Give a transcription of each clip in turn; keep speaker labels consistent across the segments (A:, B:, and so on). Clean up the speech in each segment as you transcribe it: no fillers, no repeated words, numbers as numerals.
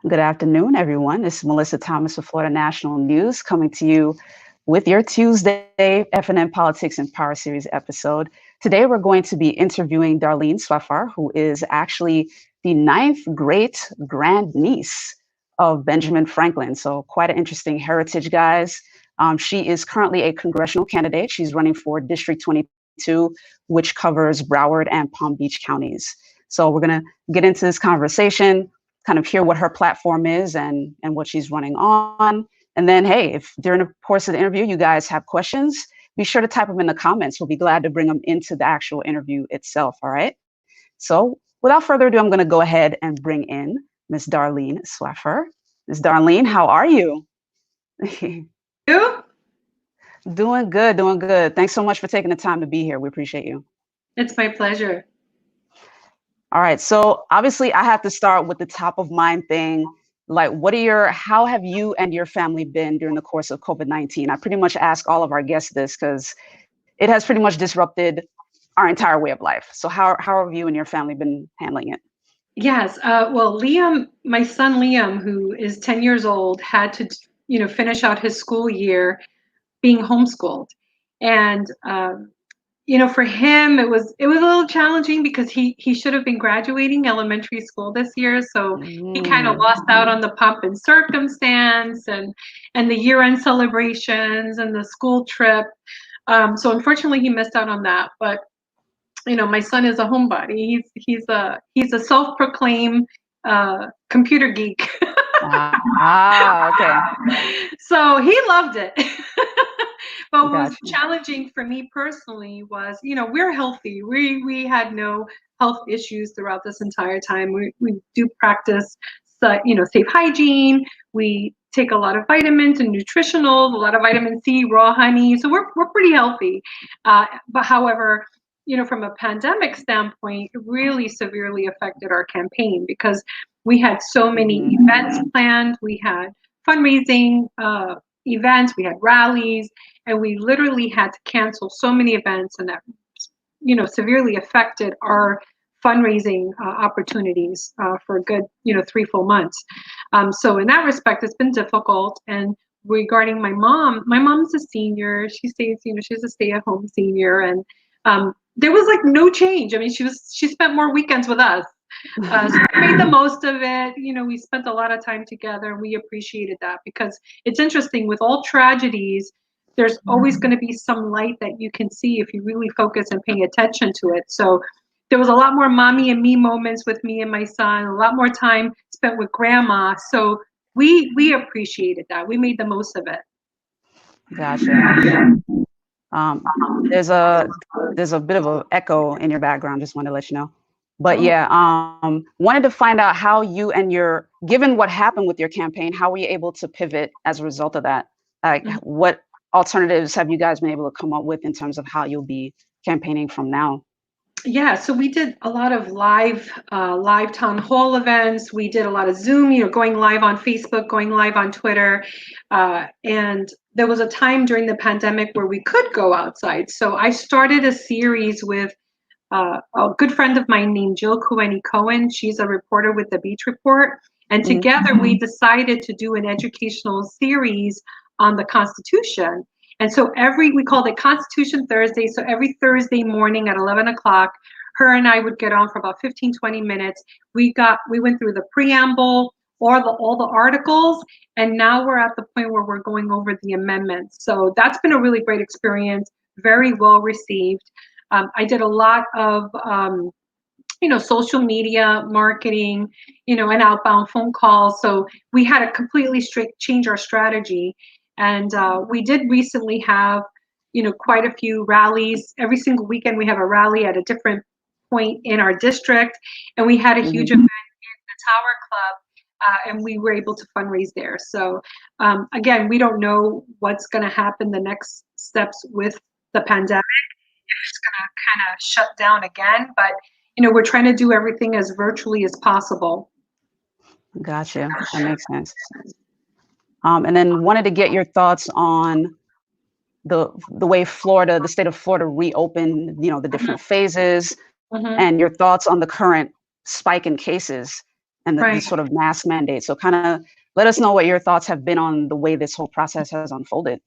A: Good afternoon, everyone. This is Melissa Thomas with Florida National News coming to you with your Tuesday FNN Politics and Power Series episode. Today, we're going to be interviewing Darlene Swaffar, who is actually the ninth great grandniece of Benjamin Franklin. So quite an interesting heritage, guys. She is currently a congressional candidate. She's running for District 22, which covers Broward and Palm Beach counties. So we're going to get into this conversation, kind of hear what her platform is and what she's running on. And then, hey, if during the course of the interview you guys have questions, be sure to type them in the comments. We'll be glad to bring them into the actual interview itself. All right. So without further ado, I'm going to go ahead and bring in Miss Darlene Swaffar. Miss Darlene, how are you?
B: You?
A: Doing good, doing good. Thanks so much for taking the time to be here. We appreciate you.
B: It's my pleasure.
A: All right. So obviously I have to start with the top of mind thing. Like, how have you and your family been during the course of COVID-19? I pretty much ask all of our guests this because it has pretty much disrupted our entire way of life. So how have you and your family been handling it?
B: Yes. Well, Liam, my son Liam, who is 10 years old, had to, finish out his school year being homeschooled. And, for him, it was a little challenging because he should have been graduating elementary school this year. So he kind of lost out on the pomp and circumstance and the year-end celebrations and the school trip. So unfortunately, he missed out on that. But my son is a homebody. He's a self-proclaimed computer geek.
A: Okay.
B: So he loved it. But what was
A: Gotcha.
B: challenging for me personally was, we're healthy. We had no health issues throughout this entire time. We do practice, safe hygiene. We take a lot of vitamins and nutritionals, a lot of vitamin C, raw honey. So we're pretty healthy. But however, from a pandemic standpoint, it really severely affected our campaign because we had so many events planned. We had fundraising events, we had rallies, and we literally had to cancel so many events, and that severely affected our fundraising opportunities for a good 3 full months. So in that respect, it's been difficult. And regarding my mom's a senior. She stays, she's a stay-at-home senior, and there was like no change. I mean, she spent more weekends with us. So we made the most of it. We spent a lot of time together, and we appreciated that because it's interesting with all tragedies. There's always going to be some light that you can see if you really focus and pay attention to it. So there was a lot more mommy and me moments with me and my son, a lot more time spent with grandma. So we appreciated that. We made the most of it.
A: Gotcha. Um, there's a bit of an echo in your background. Just wanted to let you know. But yeah, wanted to find out how you and given what happened with your campaign, how were you able to pivot as a result of that? Like, what alternatives have you guys been able to come up with in terms of how you'll be campaigning from now?
B: Yeah, so we did a lot of live town hall events. We did a lot of Zoom, going live on Facebook, going live on Twitter. And there was a time during the pandemic where we could go outside. So I started a series with a good friend of mine named Jill Cohen. She's a reporter with the Beach Report. And together we decided to do an educational series on the Constitution. And so we called it Constitution Thursday. So every Thursday morning at 11 o'clock, her and I would get on for about 15, 20 minutes. We went through the preamble, all the articles, and now we're at the point where we're going over the amendments. So that's been a really great experience, very well received. I did a lot of social media marketing, and outbound phone calls. So we had to completely change our strategy. And we did recently have, quite a few rallies. Every single weekend we have a rally at a different point in our district. And we had a huge event in the Tower Club, and we were able to fundraise there. So again, we don't know what's going to happen the next steps with the pandemic. It's going to kind of shut down again. But, we're trying to do everything as virtually as possible.
A: Gotcha. That makes sense. And then wanted to get your thoughts on the way the state of Florida reopened, the different phases, and your thoughts on the current spike in cases. and the
B: Right.
A: sort of mask mandate. So kind of let us know what your thoughts have been on the way this whole process has unfolded.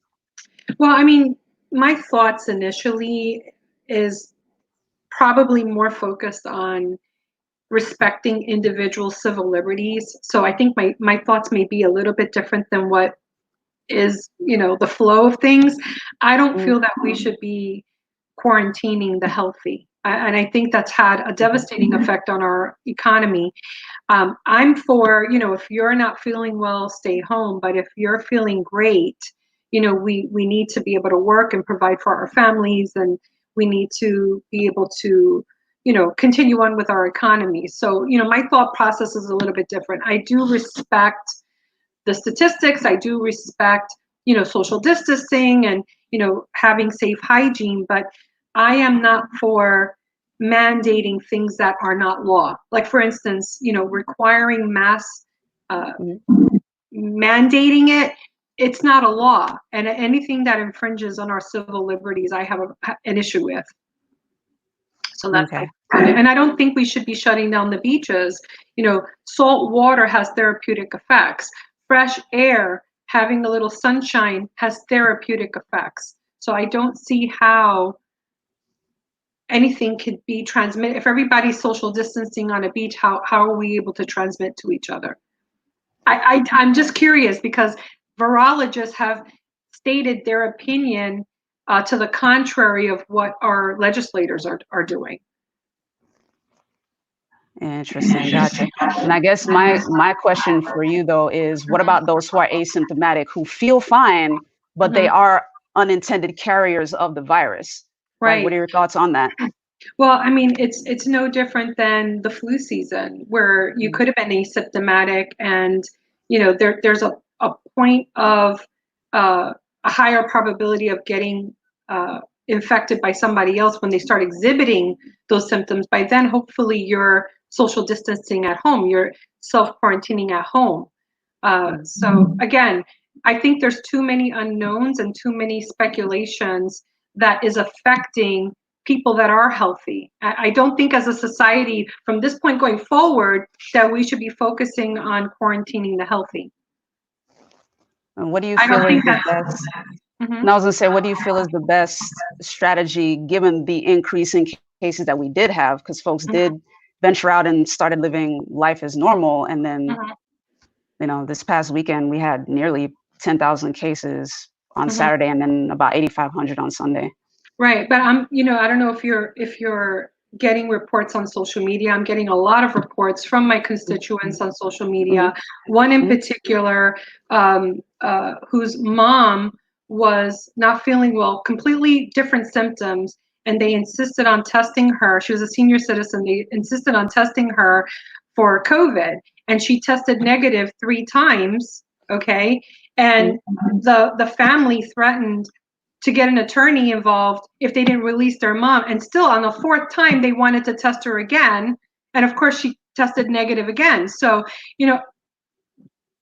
B: Well, I mean, my thoughts initially is probably more focused on respecting individual civil liberties. So I think my thoughts may be a little bit different than what is, the flow of things. I don't feel that we should be quarantining the healthy. And I think that's had a devastating effect on our economy. I'm for, if you're not feeling well, stay home. But if you're feeling great, we need to be able to work and provide for our families, and we need to be able to, continue on with our economy. So, my thought process is a little bit different. I do respect the statistics. I do respect, social distancing and, having safe hygiene, but I am not for mandating things that are not law. Like, for instance, requiring masks, mandating it, it's not a law. And anything that infringes on our civil liberties, I have an issue with. So that's
A: Okay.
B: and I don't think we should be shutting down the beaches. Salt water has therapeutic effects. Fresh air, having a little sunshine has therapeutic effects. So I don't see how anything could be transmitted. If everybody's social distancing on a beach, how are we able to transmit to each other? I'm just curious, because virologists have stated their opinion to the contrary of what our legislators are doing.
A: Interesting. Gotcha. And I guess my question for you though is, what about those who are asymptomatic, who feel fine, but they are unintended carriers of the virus? Like, what
B: Right.
A: are your thoughts on that?
B: Well, I mean, it's no different than the flu season, where you could have been asymptomatic, and there's a point of a higher probability of getting infected by somebody else when they start exhibiting those symptoms. By then, hopefully, you're social distancing at home, you're self-quarantining at home. So again, I think there's too many unknowns and too many speculations that is affecting people that are healthy. I don't think as a society from this point going forward that we should be focusing on quarantining the healthy.
A: And what do you
B: I don't
A: feel is
B: think
A: the
B: that's
A: best?
B: Mhm.
A: And I was gonna say, what do you feel is the best strategy given the increase in cases that we did have? Because folks did venture out and started living life as normal, and then this past weekend we had nearly 10,000 cases on Saturday, and then about 8,500 on Sunday.
B: Right, but I don't know if you're getting reports on social media. I'm getting a lot of reports from my constituents on social media. One in particular, whose mom was not feeling well, completely different symptoms, and they insisted on testing her. She was a senior citizen. They insisted on testing her for COVID, and she tested negative 3 times. Okay, and the family threatened to get an attorney involved if they didn't release their mom. And still on the 4th time, they wanted to test her again. And of course she tested negative again. So,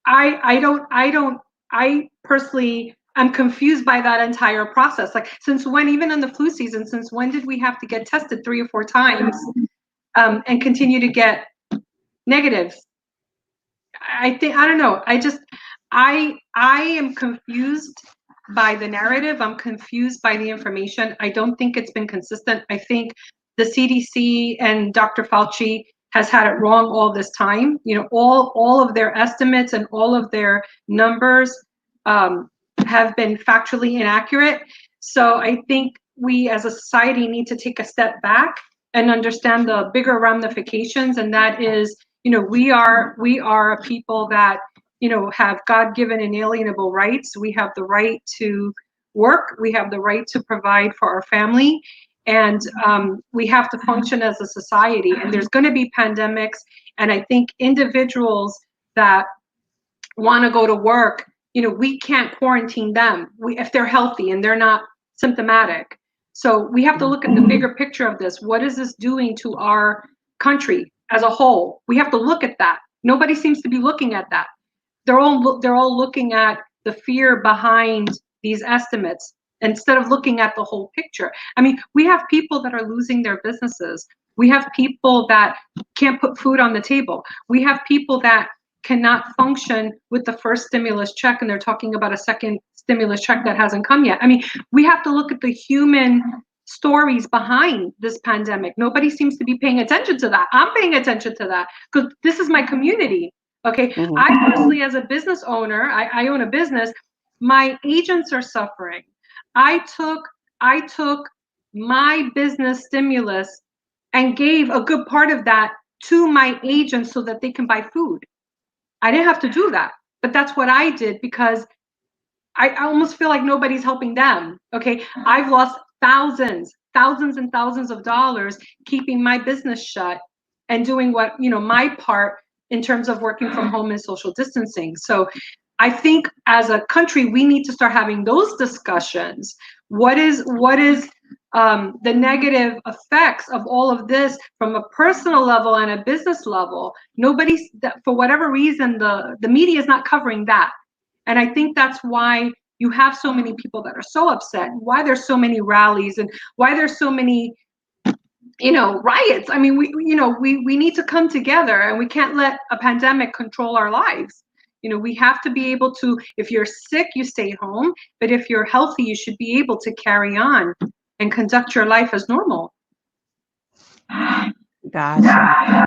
B: I personally am confused by that entire process. Like, since when, even in the flu season, since when did we have to get tested 3 or 4 times and continue to get negatives? I don't know. I am confused by the narrative. I'm confused by the information. I don't think it's been consistent. I think the CDC and Dr. Fauci has had it wrong all this time. All of their estimates and all of their numbers have been factually inaccurate. So I think we as a society need to take a step back and understand the bigger ramifications, and that is, we are a people that have God-given inalienable rights. We have the right to work. We have the right to provide for our family. And we have to function as a society. And there's going to be pandemics. And I think individuals that want to go to work, we can't quarantine them if they're healthy and they're not symptomatic. So we have to look at the bigger picture of this. What is this doing to our country as a whole? We have to look at that. Nobody seems to be looking at that. They're all looking at the fear behind these estimates. instead of looking at the whole picture. I mean, we have people that are losing their businesses. We have people that can't put food on the table. We have people that cannot function with the first stimulus check, and they're talking about a second stimulus check that hasn't come yet. I mean, we have to look at the human stories behind this pandemic. Nobody seems to be paying attention to that. I'm paying attention to that because this is my community. Okay.
A: Mm-hmm.
B: I personally, as a business owner, I own a business. My agents are suffering. I took my business stimulus and gave a good part of that to my agents so that they can buy food. I didn't have to do that, but that's what I did because I almost feel like nobody's helping them. Okay. I've lost thousands and thousands of dollars keeping my business shut and doing what, my part in terms of working from home and social distancing. So I think as a country, we need to start having those discussions. What is the negative effects of all of this from a personal level and a business level? Nobody's, for whatever reason, the media is not covering that. And I think that's why you have so many people that are so upset, why there's so many rallies and why there's so many, riots. I mean, we need to come together, and we can't let a pandemic control our lives. We have to be able to, if you're sick, you stay home, but if you're healthy, you should be able to carry on and conduct your life as normal.
A: Gotcha.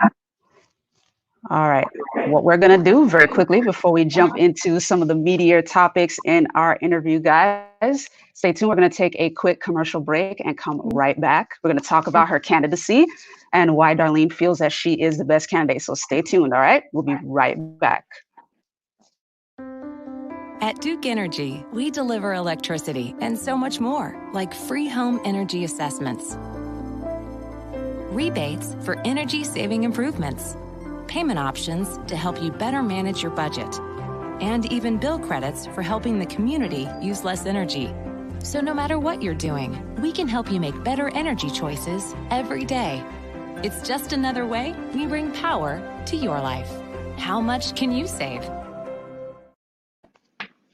A: All right. What we're going to do very quickly before we jump into some of the meatier topics in our interview, guys, stay tuned. We're going to take a quick commercial break and come right back. We're going to talk about her candidacy and why Darlene feels that she is the best candidate. So stay tuned. All right. We'll be right back.
C: At Duke Energy, we deliver electricity and so much more, like free home energy assessments, rebates for energy-saving improvements, payment options to help you better manage your budget, and even bill credits for helping the community use less energy. So no matter what you're doing, we can help you make better energy choices every day. It's just another way we bring power to your life. How much can you save?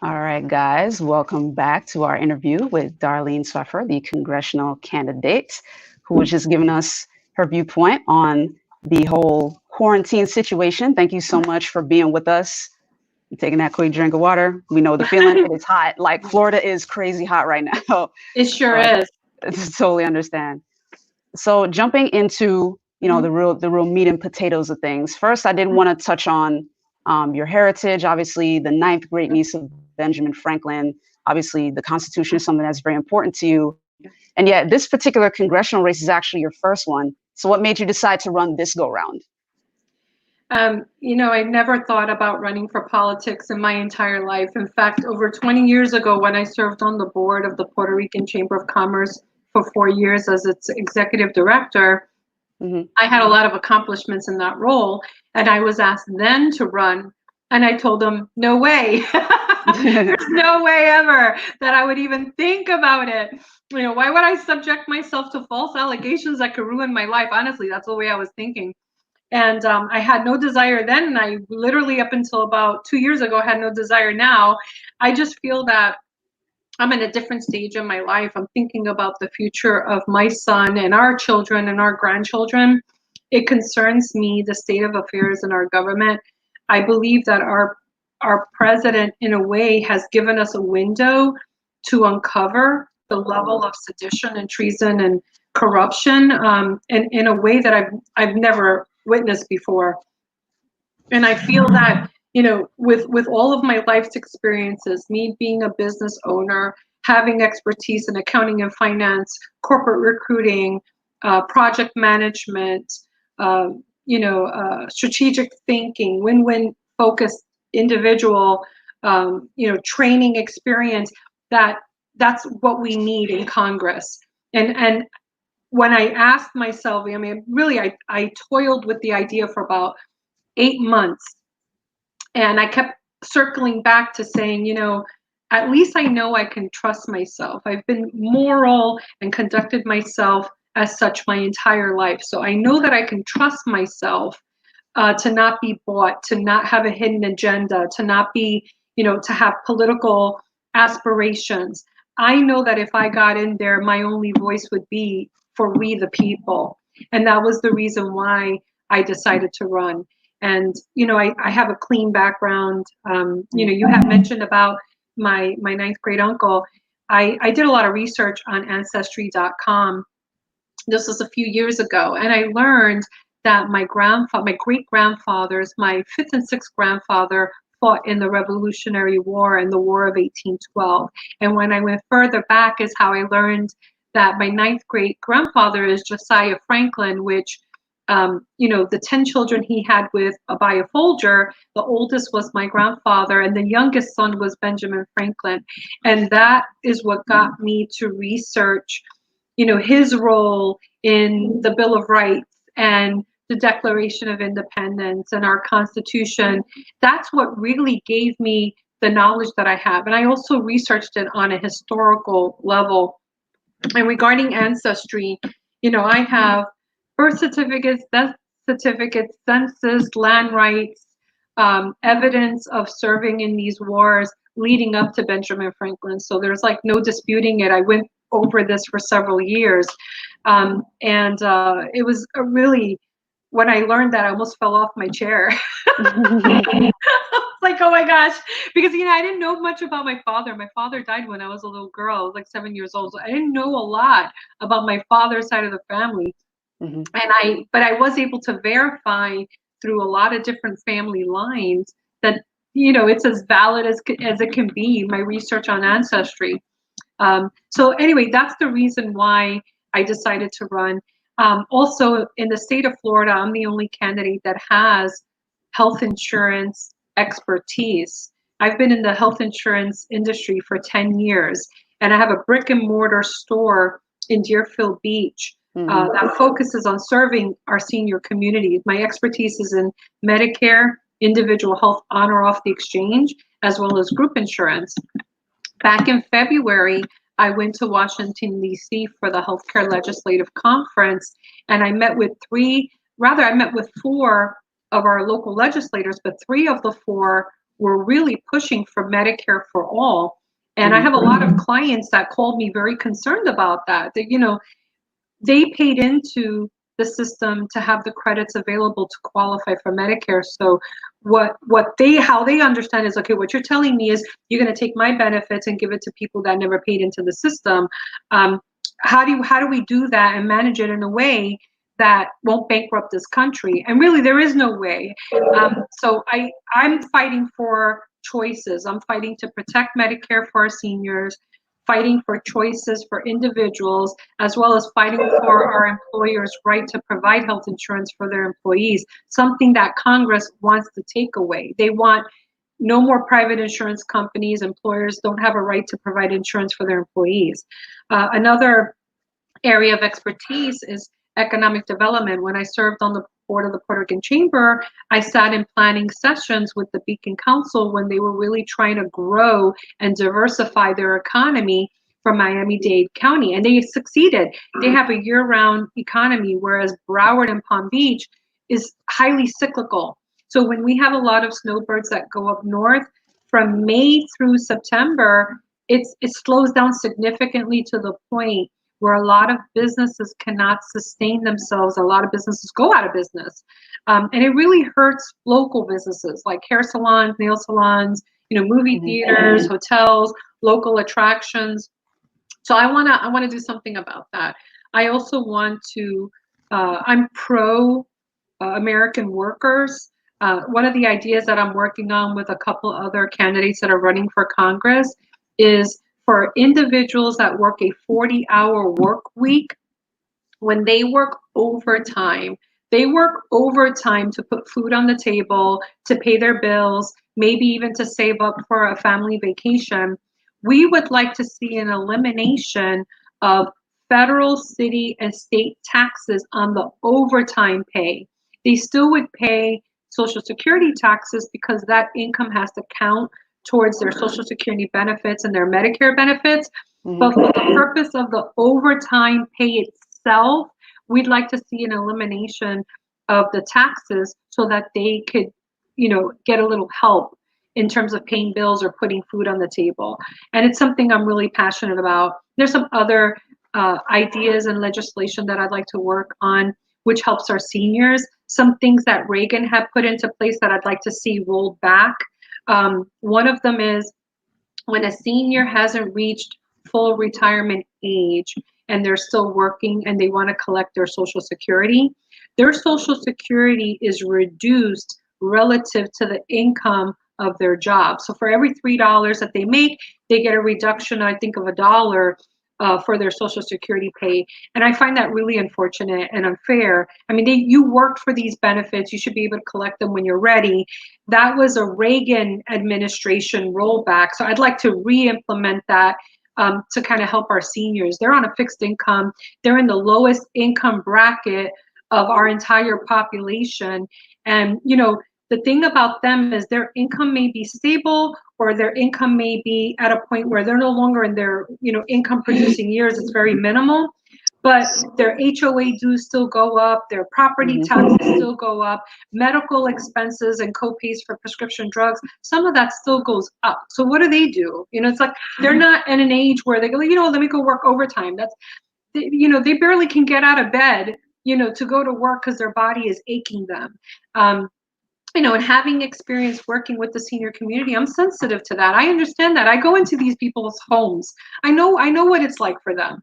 A: All right, guys, welcome back to our interview with Darlene Swaffar, the congressional candidate, who was just giving us her viewpoint on the whole quarantine situation. Thank you so much for being with us. Taking that quick drink of water. We know the feeling. It is hot. Like Florida is crazy hot right now.
B: It sure is.
A: I totally understand. So jumping into, the real meat and potatoes of things. First, I did want to touch on your heritage. Obviously, the ninth great niece of Benjamin Franklin. Obviously, the Constitution is something that's very important to you. And yet this particular congressional race is actually your first one. So what made you decide to run this go round?
B: I never thought about running for politics in my entire life. In fact, over 20 years ago, when I served on the board of the Puerto Rican Chamber of Commerce for 4 years as its executive director, I had a lot of accomplishments in that role. And I was asked then to run. And I told them, no way. There's no way ever that I would even think about it. Why would I subject myself to false allegations that could ruin my life? Honestly, that's the way I was thinking. And I had no desire then. And I literally, up until about 2 years ago, had no desire now. I just feel that I'm in a different stage in my life. I'm thinking about the future of my son and our children and our grandchildren. It concerns me, the state of affairs in our government. I believe that our president, in a way, has given us a window to uncover the level of sedition and treason and corruption, and in a way that I've never witnessed before. And I feel that, with all of my life's experiences, me being a business owner, having expertise in accounting and finance, corporate recruiting, project management, strategic thinking, win-win focused individual, training experience, that's what we need in Congress. And when I asked myself, I toiled with the idea for about 8 months. And I kept circling back to saying, at least I know I can trust myself. I've been moral and conducted myself as such my entire life. So I know that I can trust myself to not be bought, to not have a hidden agenda, to not be, to have political aspirations. I know that if I got in there, my only voice would be for we the people. And that was the reason why I decided to run. And, I have a clean background. You have mentioned about my ninth grade uncle. I did a lot of research on ancestry.com. This was a few years ago. And I learned that my great grandfathers, my fifth and sixth grandfather fought in the Revolutionary War and the War of 1812. And when I went further back is how I learned that my ninth great grandfather is Josiah Franklin, which, the 10 children he had with Abiah Folger, the oldest was my grandfather, and the youngest son was Benjamin Franklin. And that is what got me to research, his role in the Bill of Rights and the Declaration of Independence and our Constitution. That's what really gave me the knowledge that I have. And I also researched it on a historical level. And regarding ancestry, I have birth certificates, death certificates, census, land rights, evidence of serving in these wars leading up to Benjamin Franklin. So there's like no disputing it. I went over this for several years. And it was a really, when I learned that, I almost fell off my chair. Like, oh my gosh, because I didn't know much about my father. My father died when I was a little girl. I was like 7 years old, so I didn't know a lot about my father's side of the family. But I was able to verify through a lot of different family lines that it's as valid as it can be. My research on ancestry. So anyway, that's the reason why I decided to run. Also, in the state of Florida, I'm the only candidate that has health insurance expertise. I've been in the health insurance industry for 10 years, and I have a brick and mortar store in Deerfield Beach that focuses on serving our senior community. My expertise is in Medicare, individual health on or off the exchange, as well as group insurance. Back in February, I went to Washington, D.C. for the Healthcare Legislative Conference, and I met with four of our local legislators, but three of the four were really pushing for Medicare for all. And I have a lot of clients that called me very concerned about that. They paid into the system to have the credits available to qualify for Medicare. So how they understand is, okay, what you're telling me is you're going to take my benefits and give it to people that never paid into the system. How do we do that and manage it in a way that won't bankrupt this country? And really, there is no way. So I'm fighting for choices. I'm fighting to protect Medicare for our seniors, fighting for choices for individuals, as well as fighting for our employers' right to provide health insurance for their employees, something that Congress wants to take away. They want no more private insurance companies. Employers don't have a right to provide insurance for their employees. Another area of expertise is economic development. When I served on the board of the Puerto Rican Chamber, I sat in planning sessions with the Beacon Council when they were really trying to grow and diversify their economy from Miami-Dade County, and they succeeded. They have a year-round economy, whereas Broward and Palm Beach is highly cyclical. So when we have a lot of snowbirds that go up north, from May through September, it slows down significantly to the point where a lot of businesses cannot sustain themselves. A lot of businesses go out of business. And it really hurts local businesses like hair salons, nail salons, movie theaters, hotels, local attractions. So I wanna do something about that. I also want to, I'm pro American workers. One of the ideas that I'm working on with a couple other candidates that are running for Congress is for individuals that work a 40-hour work week. When they work overtime to put food on the table, to pay their bills, maybe even to save up for a family vacation. We would like to see an elimination of federal, city, and state taxes on the overtime pay. They still would pay Social Security taxes because that income has to count towards their Social Security benefits and their Medicare benefits. But for the purpose of the overtime pay itself, we'd like to see an elimination of the taxes so that they could, get a little help in terms of paying bills or putting food on the table. And it's something I'm really passionate about. There's some other ideas and legislation that I'd like to work on, which helps our seniors. Some things that Reagan had put into place that I'd like to see rolled back. One of them is when a senior hasn't reached full retirement age and they're still working and they want to collect their Social Security, their Social Security is reduced relative to the income of their job. So for every $3 that they make, they get a reduction, I think, of $1 for their Social Security pay. And I find that really unfortunate and unfair. I mean, you worked for these benefits. You should be able to collect them when you're ready. That was a Reagan administration rollback. So I'd like to re-implement that to kind of help our seniors. They're on a fixed income. They're in the lowest income bracket of our entire population. And, you know, the thing about them is their income may be stable, or their income may be at a point where they're no longer in their, you know, income producing years. It's very minimal, but their HOA dues still go up, their property taxes still go up, medical expenses and co-pays for prescription drugs, some of that still goes up. So what do? You know, it's like they're not in an age where they go, you know, let me go work overtime. That's, you know, they barely can get out of bed, you know, to go to work because their body is aching them. You know, and having experience working with the senior community, I'm sensitive to that. I understand that. I go into these people's homes. I know what it's like for them.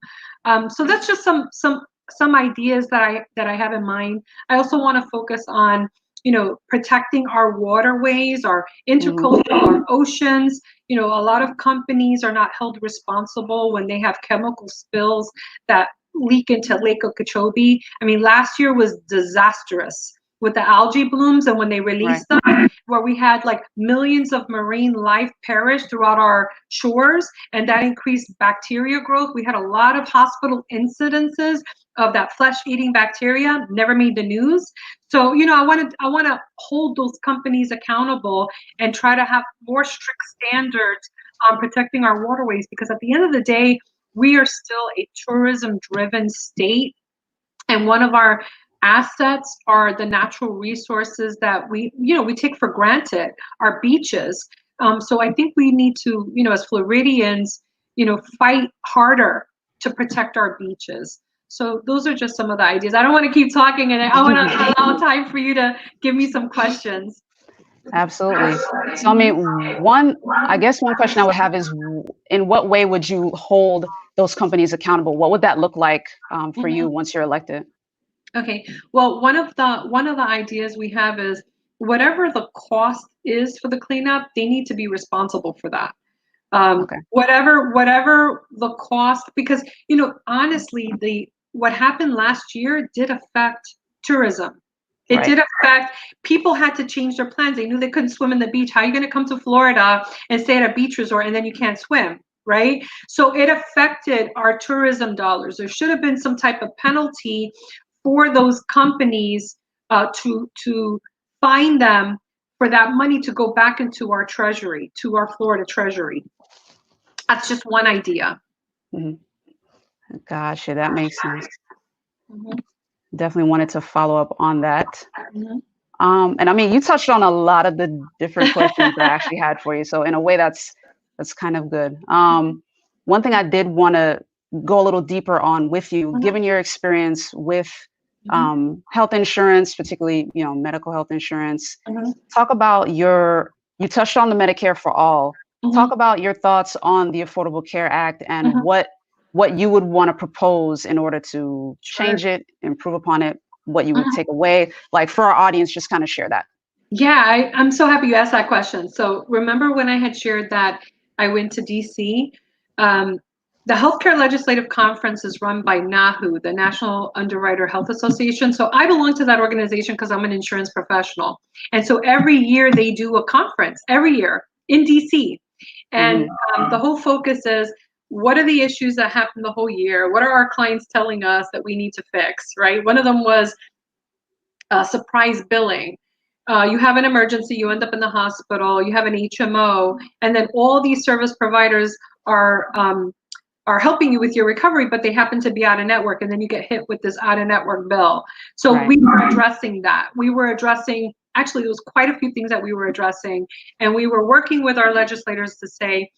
B: So that's just some ideas that I have in mind. I also want to focus on, you know, protecting our waterways, our intercoastal, our oceans. You know, a lot of companies are not held responsible when they have chemical spills that leak into Lake Okeechobee. I mean, last year was disastrous with the algae blooms, and when they released them, where we had like millions of marine life perish throughout our shores, and that increased bacteria growth. We had a lot of hospital incidences of that flesh-eating bacteria, never made the news. So, you know, I want to hold those companies accountable and try to have more strict standards on protecting our waterways, because at the end of the day, we are still a tourism-driven state, and one of our assets are the natural resources that we take for granted, our beaches. So I think we need to, you know, as Floridians, you know, fight harder to protect our beaches. So those are just some of the ideas. I don't want to keep talking, and I want to allow time for you to give me some questions.
A: Absolutely. So, I mean, one question I would have is, in what way would you hold those companies accountable? What would that look like for you once you're elected? Okay.
B: Well, one of the ideas we have is whatever the cost is for the cleanup, they need to be responsible for that. Whatever the cost, because, you know, honestly, what happened last year did affect tourism. It did affect, people had to change their plans. They knew they couldn't swim in the beach. How are you going to come to Florida and stay at a beach resort and then you can't swim? Right? So it affected our tourism dollars. There should have been some type of penalty for those companies to fine them for that money to go back into our treasury, to our Florida treasury. That's just one idea.
A: Gotcha, that makes sense. Definitely wanted to follow up on that. And I mean, you touched on a lot of the different questions I actually had for you. So in a way, that's kind of good. One thing I did want to go a little deeper on with you, given your experience with health insurance, particularly, you know, medical health insurance. Talk about you touched on the Medicare for All. Talk about your thoughts on the Affordable Care Act and what you would want to propose in order to change it, improve upon it, what you would take away. Like, for our audience, just kind of share that.
B: Yeah, I'm so happy you asked that question. So remember when I had shared that I went to DC? The Healthcare Legislative Conference is run by NAHU, the National Underwriter Health Association. So I belong to that organization because I'm an insurance professional. And so every year they do a conference, every year in DC. And the whole focus is, what are the issues that happen the whole year? What are our clients telling us that we need to fix, right? One of them was surprise billing. You have an emergency, you end up in the hospital, you have an HMO, and then all these service providers are helping you with your recovery, but they happen to be out of network, and then you get hit with this out of network bill. So we were addressing that. We were addressing actually, it was quite a few things that we were addressing. And we were working with our legislators to say,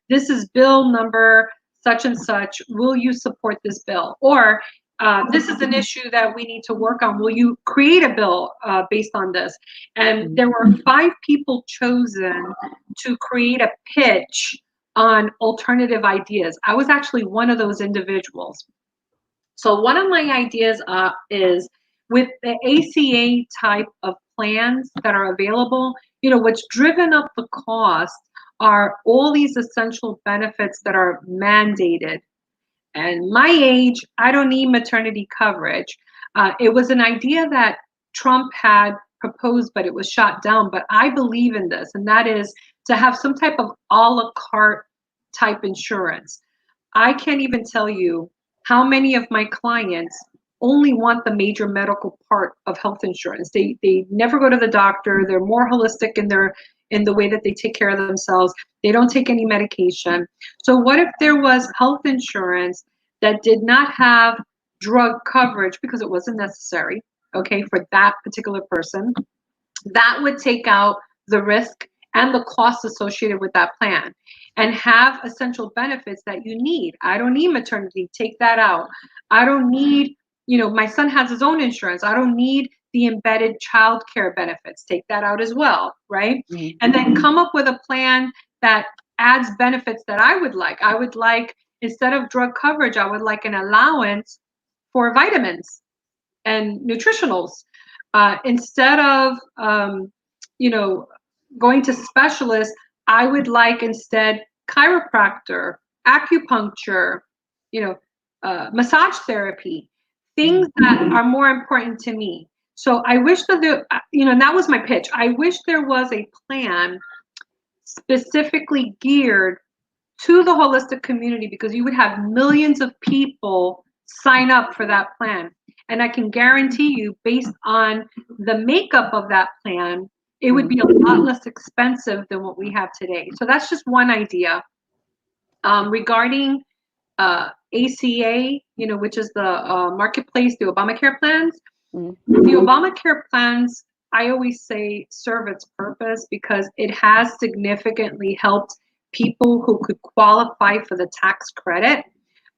B: this is bill number such and such. Will you support this bill? Or this is an issue that we need to work on. Will you create a bill based on this? And there were 5 people chosen to create a pitch on alternative ideas. I was actually one of those individuals. So one of my ideas is with the ACA type of plans that are available, what's driven up the cost are all these essential benefits that are mandated. And my age, I don't need maternity coverage. It was an idea that Trump had proposed, but it was shot down. But I believe in this, and that is to have some type of a la carte type insurance. I can't even tell you how many of my clients only want the major medical part of health insurance. They never go to the doctor. They're more holistic in the way that they take care of themselves. They don't take any medication. So what if there was health insurance that did not have drug coverage because it wasn't necessary, okay, for that particular person? That would take out the risk and the costs associated with that plan and have essential benefits that you need. I don't need maternity, take that out. I don't need, my son has his own insurance. I don't need the embedded child care benefits, take that out as well, right? Mm-hmm. And then come up with a plan that adds benefits that I would like. I would like, instead of drug coverage, I would like an allowance for vitamins and nutritionals. Instead of, going to specialists, I would like instead chiropractor, acupuncture, massage therapy, things that are more important to me. So I wish that and that was my pitch. I wish there was a plan specifically geared to the holistic community, because you would have millions of people sign up for that plan. And I can guarantee you, based on the makeup of that plan, it would be a lot less expensive than what we have today. So that's just one idea. Regarding ACA, which is the marketplace, the Obamacare plans. The Obamacare plans, I always say, serve its purpose because it has significantly helped people who could qualify for the tax credit.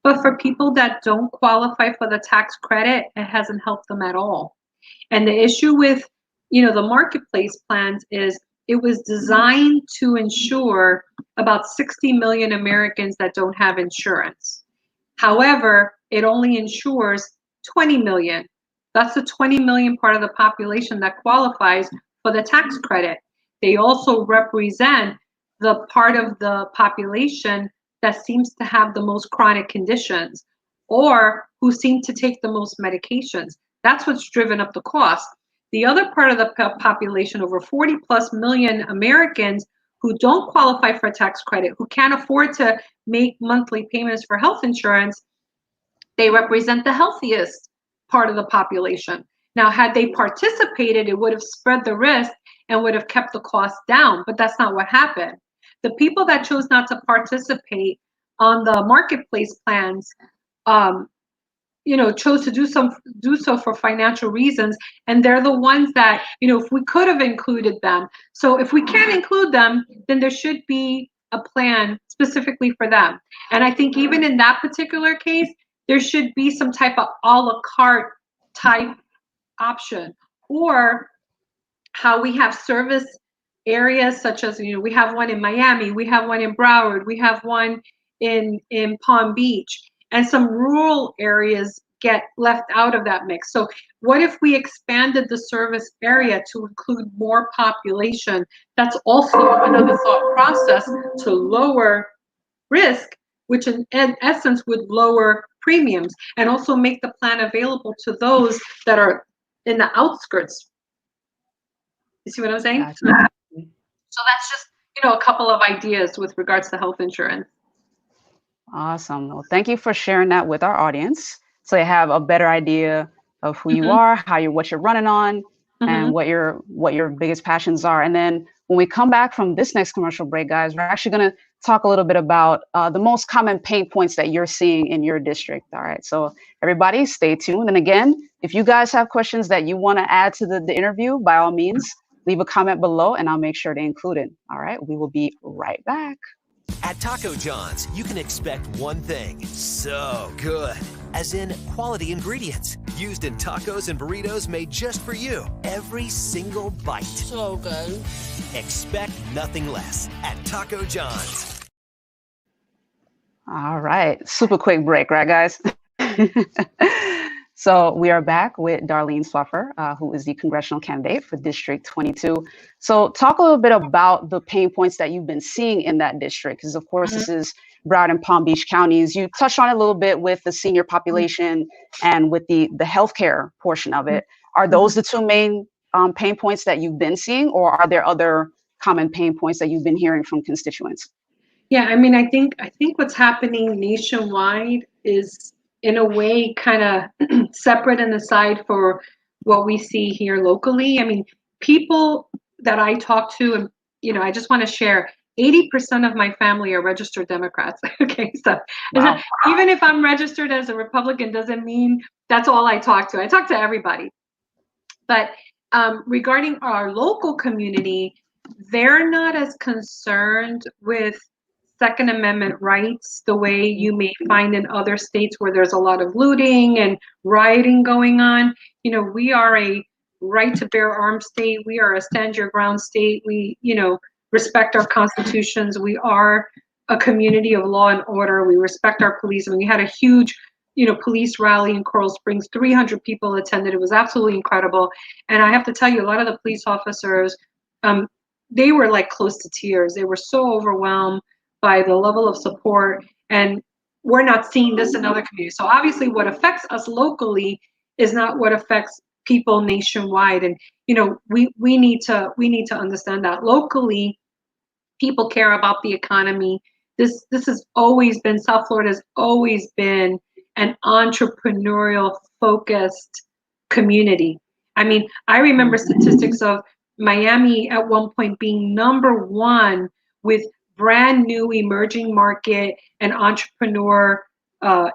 B: But for people that don't qualify for the tax credit, it hasn't helped them at all. And the issue with the marketplace plans is it was designed to insure about 60 million Americans that don't have insurance. However, it only insures 20 million. That's the 20 million part of the population that qualifies for the tax credit. They also represent the part of the population that seems to have the most chronic conditions or who seem to take the most medications. That's what's driven up the cost. The other part of the population, over 40 plus million Americans who don't qualify for a tax credit, who can't afford to make monthly payments for health insurance, they represent the healthiest part of the population. Now, had they participated, it would have spread the risk and would have kept the cost down, but that's not what happened. The people that chose not to participate on the marketplace plans, chose to do so for financial reasons, and they're the ones that, if we could have included them. So if we can't include them, then there should be a plan specifically for them. And I think even in that particular case, there should be some type of a la carte type option, or how we have service areas such as, we have one in Miami, we have one in Broward, we have one in Palm Beach, and some rural areas get left out of that mix. So what if we expanded the service area to include more population? That's also another thought process to lower risk, which in essence would lower premiums and also make the plan available to those that are in the outskirts. You see what I'm saying? Gotcha. So that's just, a couple of ideas with regards to health insurance.
A: Awesome. Well, thank you for sharing that with our audience, so they have a better idea of who you are, what you're running on, and what your biggest passions are. And then when we come back from this next commercial break, guys, we're actually going to talk a little bit about the most common pain points that you're seeing in your district. All right, so everybody stay tuned. And again, if you guys have questions that you want to add to the interview, by all means, leave a comment below and I'll make sure to include it. All right, we will be right back.
D: At Taco John's, you can expect one thing, so good, as in quality ingredients, used in tacos and burritos made just for you. Every single bite.
E: So good.
D: Expect nothing less at Taco John's.
A: All right, super quick break, right, guys? So we are back with Darlene Swaffar, who is the congressional candidate for District 22. So talk a little bit about the pain points that you've been seeing in that district, because of course this is Broward and Palm Beach counties. You touched on it a little bit with the senior population and with the healthcare portion of it. Are those the two main pain points that you've been seeing, or are there other common pain points that you've been hearing from constituents?
B: Yeah, I mean, I think what's happening nationwide is in a way kind of separate and aside for what we see here locally. I mean, people that I talk to, and I just want to share, 80% of my family are registered Democrats. Okay, so wow. Even if I'm registered as a Republican, doesn't mean that's all I talk to. I talk to everybody. But regarding our local community, they're not as concerned with Second Amendment rights the way you may find in other states where there's a lot of looting and rioting going on. We are a right to bear arms state. We are a stand your ground state. We, respect our constitutions. We are a community of law and order. We respect our police. I mean, we had a huge, police rally in Coral Springs. 300 people attended. It was absolutely incredible. And I have to tell you, a lot of the police officers, they were like close to tears. They were so overwhelmed by the level of support, and we're not seeing this in other communities. So obviously what affects us locally is not what affects people nationwide. And we need to understand that locally people care about the economy. This has always been, South Florida has always been an entrepreneurial focused community. I mean, I remember statistics of Miami at one point being #1 with brand new emerging market and entrepreneur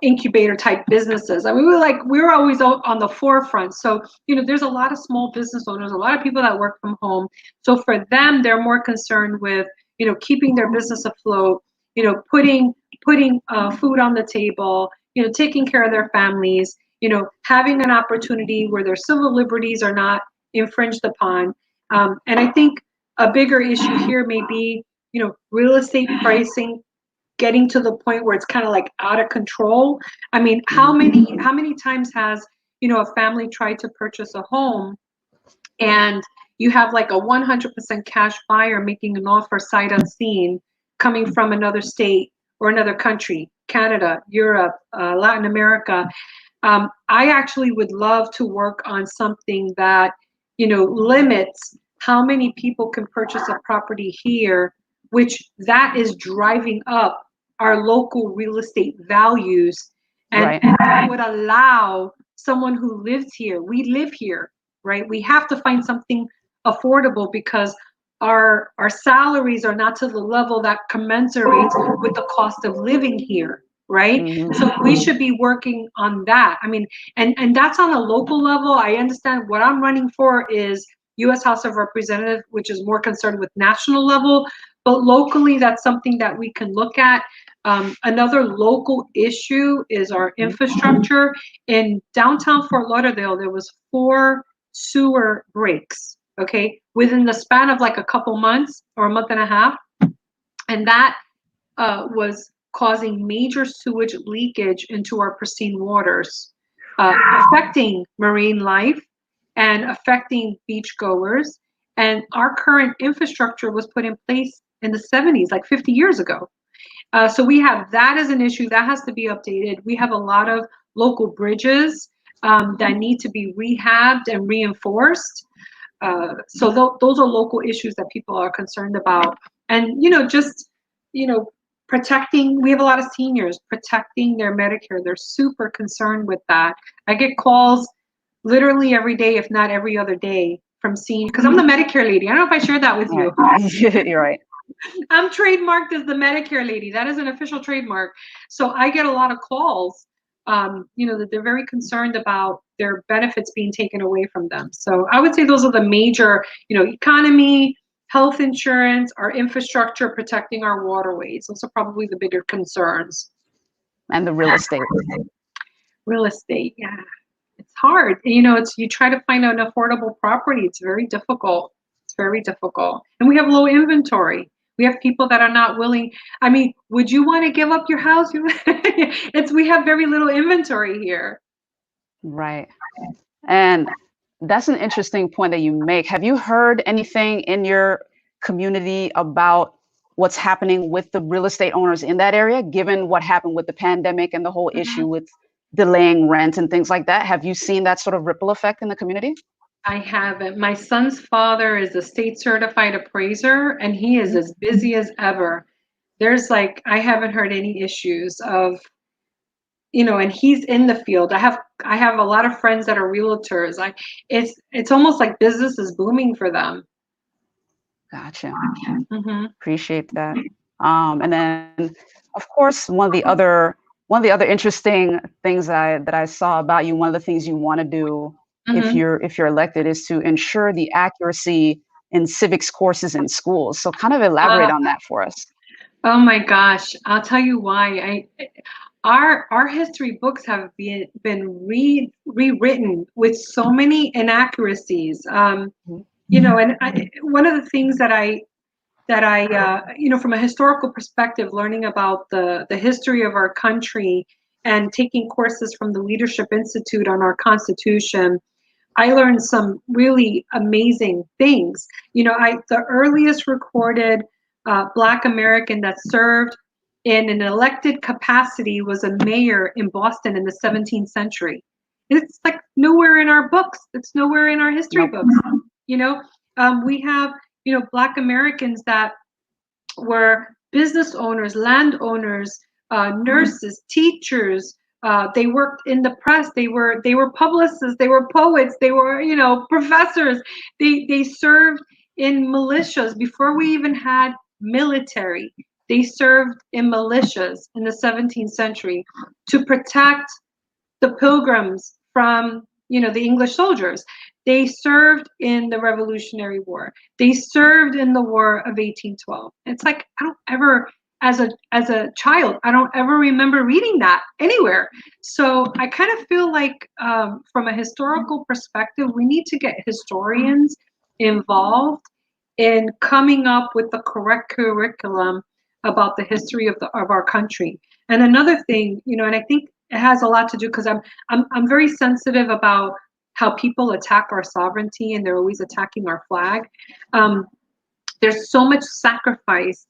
B: incubator type businesses. I mean, we were always on the forefront. So, there's a lot of small business owners, a lot of people that work from home. So for them, they're more concerned with, keeping their business afloat, putting food on the table, taking care of their families, having an opportunity where their civil liberties are not infringed upon. And I think a bigger issue here may be, real estate pricing getting to the point where it's kind of like out of control. I mean, how many times has, a family tried to purchase a home and you have like a 100% cash buyer making an offer sight unseen coming from another state or another country, Canada, Europe, Latin America. I actually would love to work on something that, limits how many people can purchase a property here, which that is driving up our local real estate values, and that would allow someone who lives here, we live here, right? We have to find something affordable because our salaries are not to the level that commensurates with the cost of living here, right? So we should be working on that. I mean, and that's on a local level. I understand what I'm running for is U.S. House of Representatives, which is more concerned with national level, but locally, that's something that we can look at. Another local issue is our infrastructure. In downtown Fort Lauderdale, there was 4 sewer breaks, okay, within the span of like a couple months or a month and a half. And that was causing major sewage leakage into our pristine waters, affecting marine life and affecting beachgoers. And our current infrastructure was put in place in the 70s, like 50 years ago. So we have that as an issue that has to be updated. We have a lot of local bridges that need to be rehabbed and reinforced. So those are local issues that people are concerned about. And, protecting, we have a lot of seniors, protecting their Medicare. They're super concerned with that. I get calls literally every day, if not every other day, from seniors, because I'm the Medicare lady. I don't know if I shared that with you.
A: You're right.
B: I'm trademarked as the Medicare lady. That is an official trademark. So I get a lot of calls, that they're very concerned about their benefits being taken away from them. So I would say those are the major, economy, health insurance, our infrastructure, protecting our waterways. Those are probably the bigger concerns.
A: And the real estate.
B: Real estate, yeah. It's hard. You try to find an affordable property. It's very difficult. It's very difficult. And we have low inventory. We have people that are not willing. I mean, would you want to give up your house? We have very little inventory here.
A: Right. And that's an interesting point that you make. Have you heard anything in your community about what's happening with the real estate owners in that area, given what happened with the pandemic and the whole issue with delaying rent and things like that? Have you seen that sort of ripple effect in the community?
B: I haven't. My son's father is a state certified appraiser, and he is as busy as ever. I haven't heard any issues of, and he's in the field. I have a lot of friends that are realtors. It's almost like business is booming for them.
A: Gotcha.
B: Mm-hmm.
A: Appreciate that. And then, of course, one of the other interesting things that I saw about you, one of the things you want to do if you're elected, is to ensure the accuracy in civics courses in schools. So kind of elaborate on that for us.
B: Oh my gosh, I'll tell you why. Our history books have been rewritten with so many inaccuracies. And one of the things that I from a historical perspective, learning about the history of our country and taking courses from the Leadership Institute on our Constitution, I learned some really amazing things. The earliest recorded Black American that served in an elected capacity was a mayor in Boston in the 17th century. It's like nowhere in our books. It's nowhere in our history books. We have, Black Americans that were business owners, landowners, nurses, teachers. They worked in the press. They were publicists. They were poets. They were, professors. They served in militias before we even had military. They served in militias in the 17th century to protect the pilgrims from, the English soldiers. They served in the Revolutionary War. They served in the War of 1812. It's like, I don't ever, as a child, I don't ever remember reading that anywhere. So I kind of feel like from a historical perspective, we need to get historians involved in coming up with the correct curriculum about the history of our country. And another thing, and I think it has a lot to do, because I'm very sensitive about how people attack our sovereignty, and they're always attacking our flag. There's so much sacrifice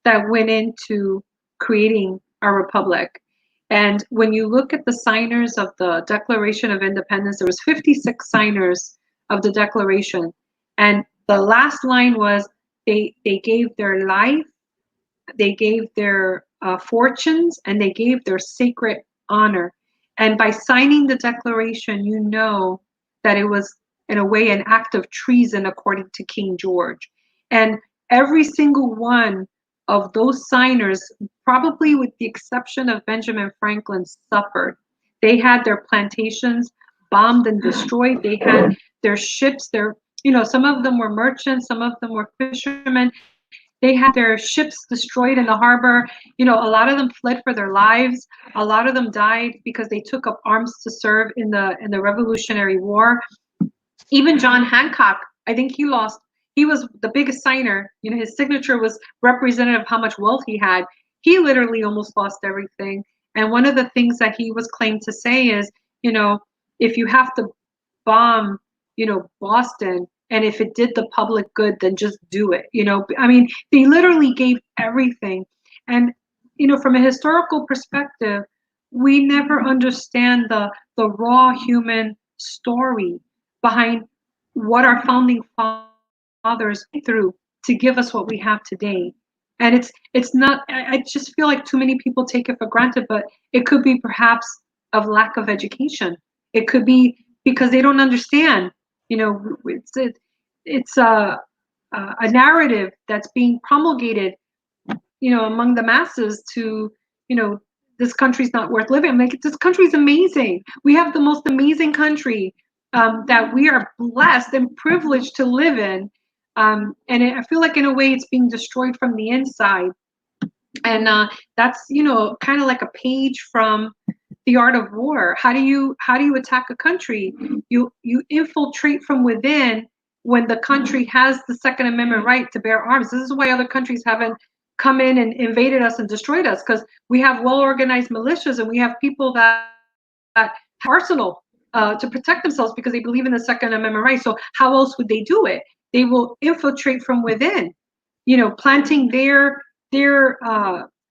B: that went into creating our republic. And when you look at the signers of the Declaration of Independence, there was 56 signers of the Declaration. And the last line was, they gave their life, they gave their fortunes, and they gave their sacred honor. And by signing the Declaration, you know that it was, in a way, an act of treason according to King George. And every single one of those signers, probably with the exception of Benjamin Franklin, suffered. They had their plantations bombed and destroyed. They had their ships, some of them were merchants, some of them were fishermen. They had their ships destroyed in the harbor. A lot of them fled for their lives. A lot of them died because they took up arms to serve in the Revolutionary War. Even John Hancock, I think he was the biggest signer. His signature was representative of how much wealth he had. He literally almost lost everything. And one of the things that he was claimed to say is, if you have to bomb, Boston, and if it did the public good, then just do it. I mean, they literally gave everything. And, from a historical perspective, we never understand the raw human story behind what our founding fathers went through to give us what we have today. And it's not, I just feel like too many people take it for granted, but it could be perhaps of lack of education. It could be because they don't understand. It's a narrative that's being promulgated, among the masses to, this country's not worth living. I'm like, this country's amazing. We have the most amazing country that we are blessed and privileged to live in. I feel like in a way it's being destroyed from the inside. And that's, kind of like a page from The Art of War. How do you attack a country? You infiltrate from within when the country has the Second Amendment right to bear arms. This is why other countries haven't come in and invaded us and destroyed us, because we have well-organized militias and we have people that have arsenal to protect themselves because they believe in the Second Amendment right. So how else would they do it? They will infiltrate from within, planting their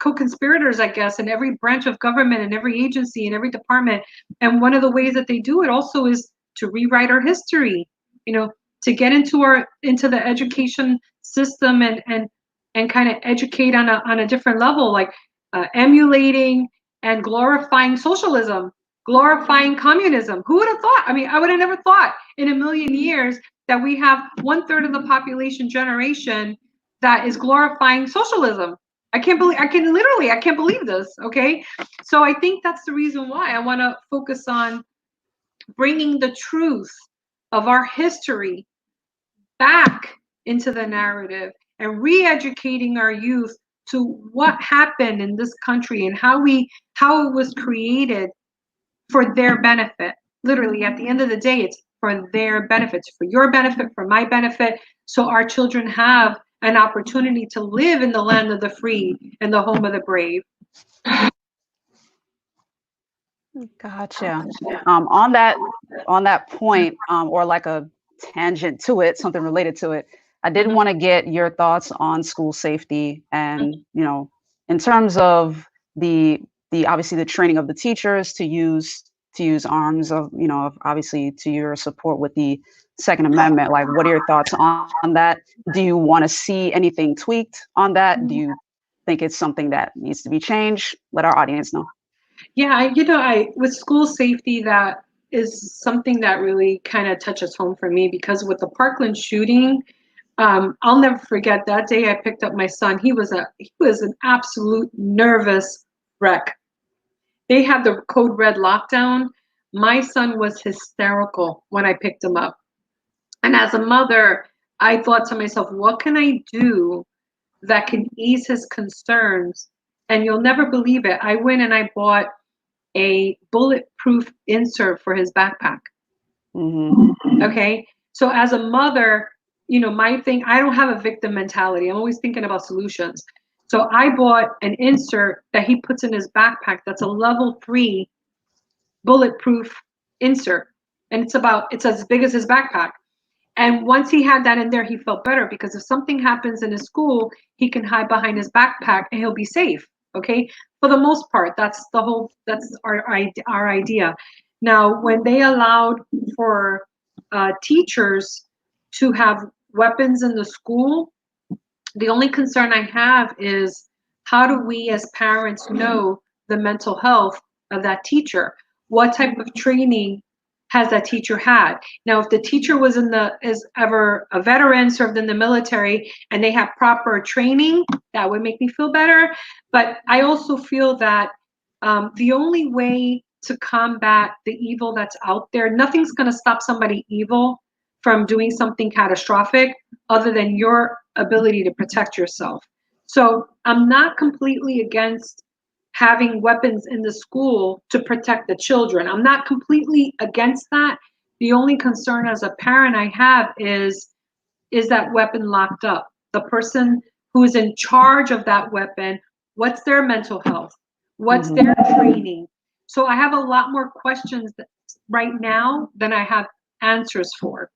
B: co-conspirators, I guess, in every branch of government and every agency and every department. And one of the ways that they do it also is to rewrite our history, to get into the education system and kind of educate on a different level, like emulating and glorifying socialism, glorifying communism. Who would have thought? I mean, I would have never thought in a million years that we have 1/3 of the population generation that is glorifying socialism. I can't believe this. Okay. So I think that's the reason why I want to focus on bringing the truth of our history back into the narrative and re-educating our youth to what happened in this country and how it was created for their benefit. Literally, at the end of the day, it's for their benefits, for your benefit, for my benefit, so our children have an opportunity to live in the land of the free and the home of the brave.
A: Gotcha. On that point, or like a tangent to it, something related to it, I did want to get your thoughts on school safety and, in terms of the obviously the training of the teachers to use arms, obviously to your support with the Second Amendment. Like, what are your thoughts on that? Do you want to see anything tweaked on that? Do you think it's something that needs to be changed? Let our audience know.
B: Yeah, with school safety, that is something that really kind of touches home for me, because with the Parkland shooting, I'll never forget that day I picked up my son. He was an absolute nervous wreck. They had the code red lockdown. My son was hysterical when I picked him up. And as a mother, I thought to myself, what can I do that can ease his concerns? And you'll never believe it. I went and I bought a bulletproof insert for his backpack.
A: Mm-hmm.
B: Okay. So as a mother, my thing, I don't have a victim mentality. I'm always thinking about solutions. So I bought an insert that he puts in his backpack that's a level 3 bulletproof insert. And it's as big as his backpack. And once he had that in there, he felt better, because if something happens in his school, he can hide behind his backpack and he'll be safe. Okay. For the most part, that's our idea. Now, when they allowed for teachers to have weapons in the school, the only concern I have is, how do we as parents know the mental health of that teacher? What type of training has that teacher had? Now, if the teacher is ever a veteran, served in the military, and they have proper training, that would make me feel better. But I also feel that the only way to combat the evil that's out there, nothing's going to stop somebody evil from doing something catastrophic other than your ability to protect yourself. So I'm not completely against having weapons in the school to protect the children. I'm not completely against that. The only concern as a parent I have is that weapon locked up? The person who is in charge of that weapon, what's their mental health? What's their training? So I have a lot more questions right now than I have answers for.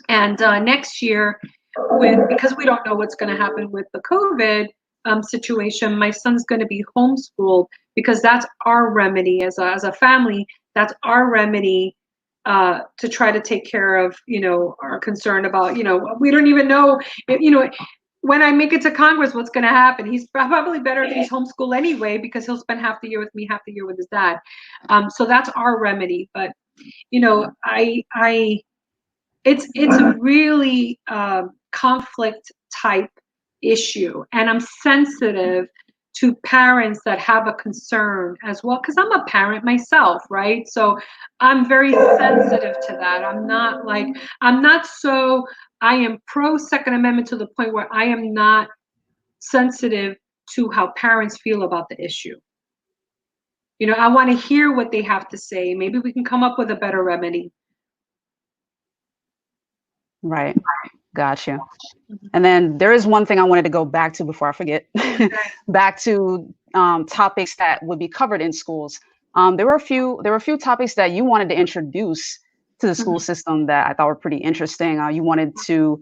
B: And next year, because we don't know what's going to happen with the COVID situation, my son's going to be homeschooled, because that's our remedy as a family. That's our remedy to try to take care of, our concern about, we don't even know, when I make it to Congress, what's going to happen. He's probably better if he's homeschooled anyway, because he'll spend half the year with me, half the year with his dad. So that's our remedy. But, it's really conflict type issue, and I'm sensitive to parents that have a concern as well, because I'm a parent myself, right? So I'm very sensitive to that. I am pro Second Amendment to the point where I am not sensitive to how parents feel about the issue. I want to hear what they have to say. Maybe we can come up with a better remedy.
A: Right. Gotcha. And then there is one thing I wanted to go back to before I forget. Back to topics that would be covered in schools. There were a few topics that you wanted to introduce to the school system that I thought were pretty interesting. You wanted to